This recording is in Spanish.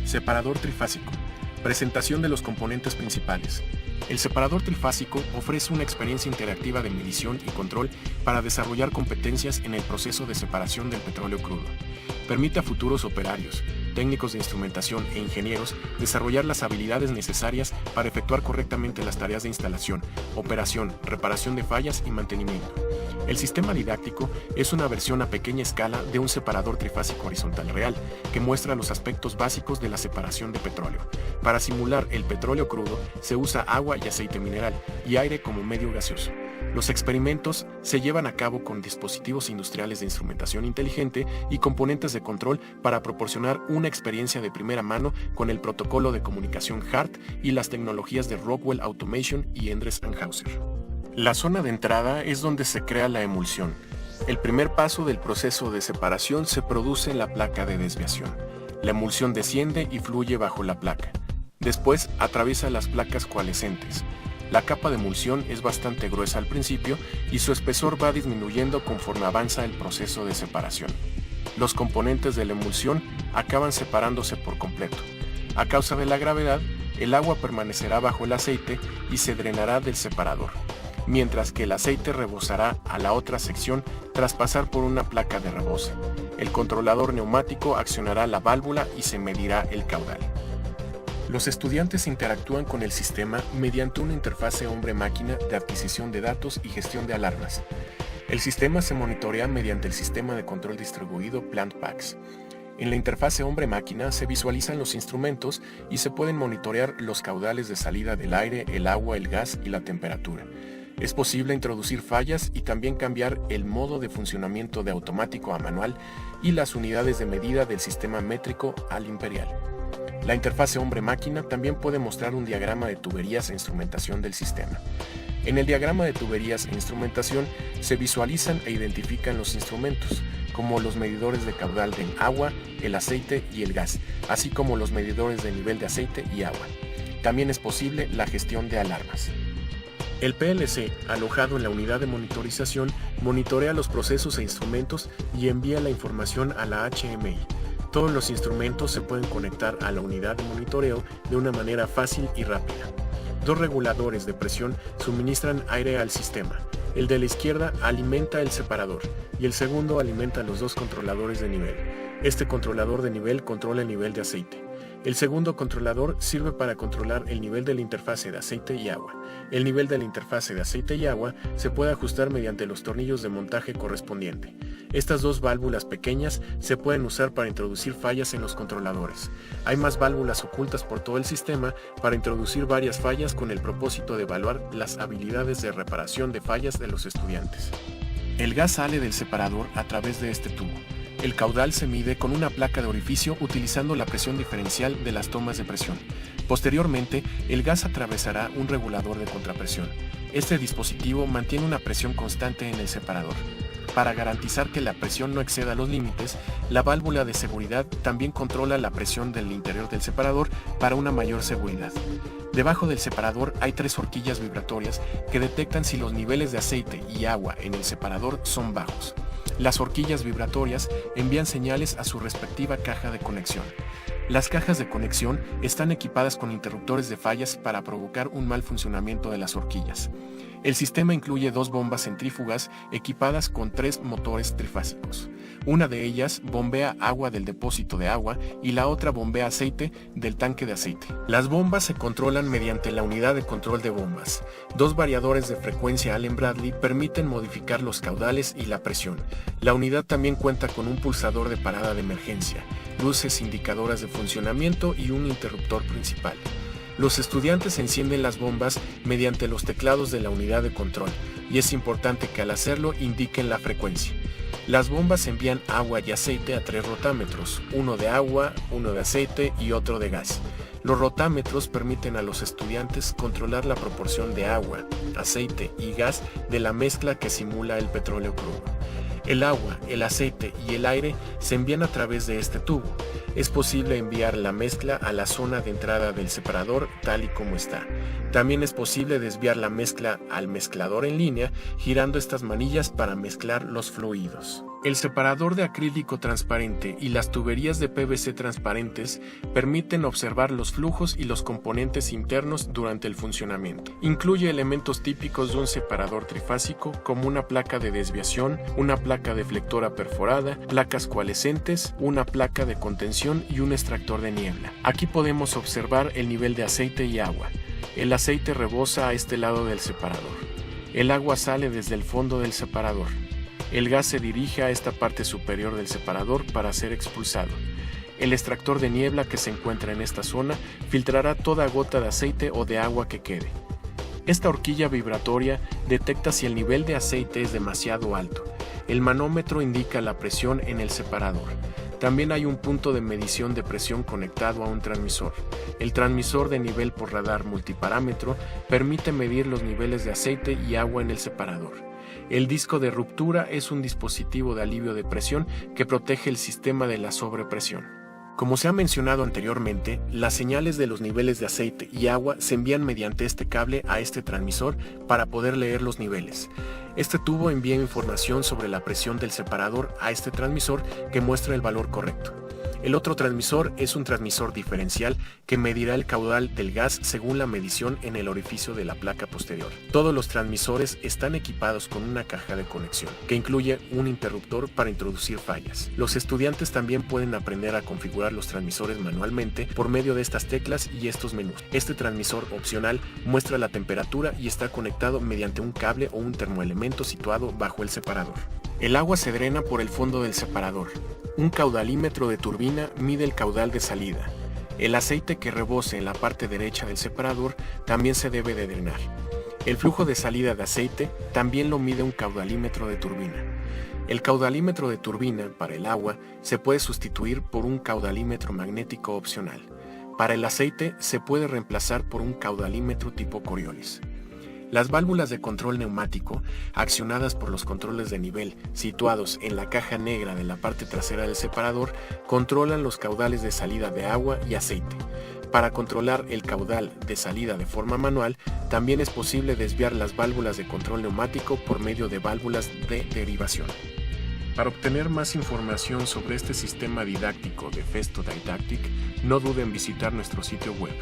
Separador trifásico. Presentación de los componentes principales. El separador trifásico ofrece una experiencia interactiva de medición y control para desarrollar competencias en el proceso de separación del petróleo crudo. Permite a futuros operarios, técnicos de instrumentación e ingenieros desarrollar las habilidades necesarias para efectuar correctamente las tareas de instalación, operación, reparación de fallas y mantenimiento. El sistema didáctico es una versión a pequeña escala de un separador trifásico horizontal real, que muestra los aspectos básicos de la separación de petróleo. Para simular el petróleo crudo, se usa agua y aceite mineral y aire como medio gaseoso. Los experimentos se llevan a cabo con dispositivos industriales de instrumentación inteligente y componentes de control para proporcionar una experiencia de primera mano con el protocolo de comunicación HART y las tecnologías de Rockwell Automation y Endres & Hauser. La zona de entrada es donde se crea la emulsión. El primer paso del proceso de separación se produce en la placa de desviación. La emulsión desciende y fluye bajo la placa. Después atraviesa las placas coalescentes. La capa de emulsión es bastante gruesa al principio y su espesor va disminuyendo conforme avanza el proceso de separación. Los componentes de la emulsión acaban separándose por completo. A causa de la gravedad, el agua permanecerá bajo el aceite y se drenará del separador, mientras que el aceite rebosará a la otra sección tras pasar por una placa de rebose. El controlador neumático accionará la válvula y se medirá el caudal. Los estudiantes interactúan con el sistema mediante una interfase hombre-máquina de adquisición de datos y gestión de alarmas. El sistema se monitorea mediante el sistema de control distribuido PlantPACS. En la interfase hombre-máquina se visualizan los instrumentos y se pueden monitorear los caudales de salida del aire, el agua, el gas y la temperatura. Es posible introducir fallas y también cambiar el modo de funcionamiento de automático a manual y las unidades de medida del sistema métrico al imperial. La interfase hombre-máquina también puede mostrar un diagrama de tuberías e instrumentación del sistema. En el diagrama de tuberías e instrumentación se visualizan e identifican los instrumentos, como los medidores de caudal del agua, el aceite y el gas, así como los medidores de nivel de aceite y agua. También es posible la gestión de alarmas. El PLC, alojado en la unidad de monitorización, monitorea los procesos e instrumentos y envía la información a la HMI. Todos los instrumentos se pueden conectar a la unidad de monitoreo de una manera fácil y rápida. Dos reguladores de presión suministran aire al sistema. El de la izquierda alimenta el separador y el segundo alimenta los dos controladores de nivel. Este controlador de nivel controla el nivel de aceite. El segundo controlador sirve para controlar el nivel de la interfase de aceite y agua. El nivel de la interfase de aceite y agua se puede ajustar mediante los tornillos de montaje correspondiente. Estas dos válvulas pequeñas se pueden usar para introducir fallas en los controladores. Hay más válvulas ocultas por todo el sistema para introducir varias fallas con el propósito de evaluar las habilidades de reparación de fallas de los estudiantes. El gas sale del separador a través de este tubo. El caudal se mide con una placa de orificio utilizando la presión diferencial de las tomas de presión. Posteriormente, el gas atravesará un regulador de contrapresión. Este dispositivo mantiene una presión constante en el separador. Para garantizar que la presión no exceda los límites, la válvula de seguridad también controla la presión del interior del separador para una mayor seguridad. Debajo del separador hay tres horquillas vibratorias que detectan si los niveles de aceite y agua en el separador son bajos. Las horquillas vibratorias envían señales a su respectiva caja de conexión. Las cajas de conexión están equipadas con interruptores de fallas para provocar un mal funcionamiento de las horquillas. El sistema incluye dos bombas centrífugas equipadas con tres motores trifásicos. Una de ellas bombea agua del depósito de agua y la otra bombea aceite del tanque de aceite. Las bombas se controlan mediante la unidad de control de bombas. Dos variadores de frecuencia Allen-Bradley permiten modificar los caudales y la presión. La unidad también cuenta con un pulsador de parada de emergencia, luces indicadoras de funcionamiento y un interruptor principal. Los estudiantes encienden las bombas mediante los teclados de la unidad de control, y es importante que al hacerlo indiquen la frecuencia. Las bombas envían agua y aceite a tres rotámetros, uno de agua, uno de aceite y otro de gas. Los rotámetros permiten a los estudiantes controlar la proporción de agua, aceite y gas de la mezcla que simula el petróleo crudo. El agua, el aceite y el aire se envían a través de este tubo. Es posible enviar la mezcla a la zona de entrada del separador tal y como está. También es posible desviar la mezcla al mezclador en línea, girando estas manillas para mezclar los fluidos. El separador de acrílico transparente y las tuberías de PVC transparentes permiten observar los flujos y los componentes internos durante el funcionamiento. Incluye elementos típicos de un separador trifásico como una placa de desviación, una placa deflectora perforada, placas coalescentes, una placa de contención y un extractor de niebla. Aquí podemos observar el nivel de aceite y agua. El aceite rebosa a este lado del separador. El agua sale desde el fondo del separador. El gas se dirige a esta parte superior del separador para ser expulsado. El extractor de niebla que se encuentra en esta zona filtrará toda gota de aceite o de agua que quede. Esta horquilla vibratoria detecta si el nivel de aceite es demasiado alto. El manómetro indica la presión en el separador. También hay un punto de medición de presión conectado a un transmisor. El transmisor de nivel por radar multiparámetro permite medir los niveles de aceite y agua en el separador. El disco de ruptura es un dispositivo de alivio de presión que protege el sistema de la sobrepresión. Como se ha mencionado anteriormente, las señales de los niveles de aceite y agua se envían mediante este cable a este transmisor para poder leer los niveles. Este tubo envía información sobre la presión del separador a este transmisor que muestra el valor correcto. El otro transmisor es un transmisor diferencial que medirá el caudal del gas según la medición en el orificio de la placa posterior. Todos los transmisores están equipados con una caja de conexión, que incluye un interruptor para introducir fallas. Los estudiantes también pueden aprender a configurar los transmisores manualmente por medio de estas teclas y estos menús. Este transmisor opcional muestra la temperatura y está conectado mediante un cable o un termoelemento situado bajo el separador. El agua se drena por el fondo del separador. Un caudalímetro de turbina mide el caudal de salida. El aceite que rebose en la parte derecha del separador también se debe de drenar. El flujo de salida de aceite también lo mide un caudalímetro de turbina. El caudalímetro de turbina para el agua se puede sustituir por un caudalímetro magnético opcional. Para el aceite se puede reemplazar por un caudalímetro tipo Coriolis. Las válvulas de control neumático, accionadas por los controles de nivel situados en la caja negra de la parte trasera del separador, controlan los caudales de salida de agua y aceite. Para controlar el caudal de salida de forma manual, también es posible desviar las válvulas de control neumático por medio de válvulas de derivación. Para obtener más información sobre este sistema didáctico de Festo Didactic, no duden en visitar nuestro sitio web.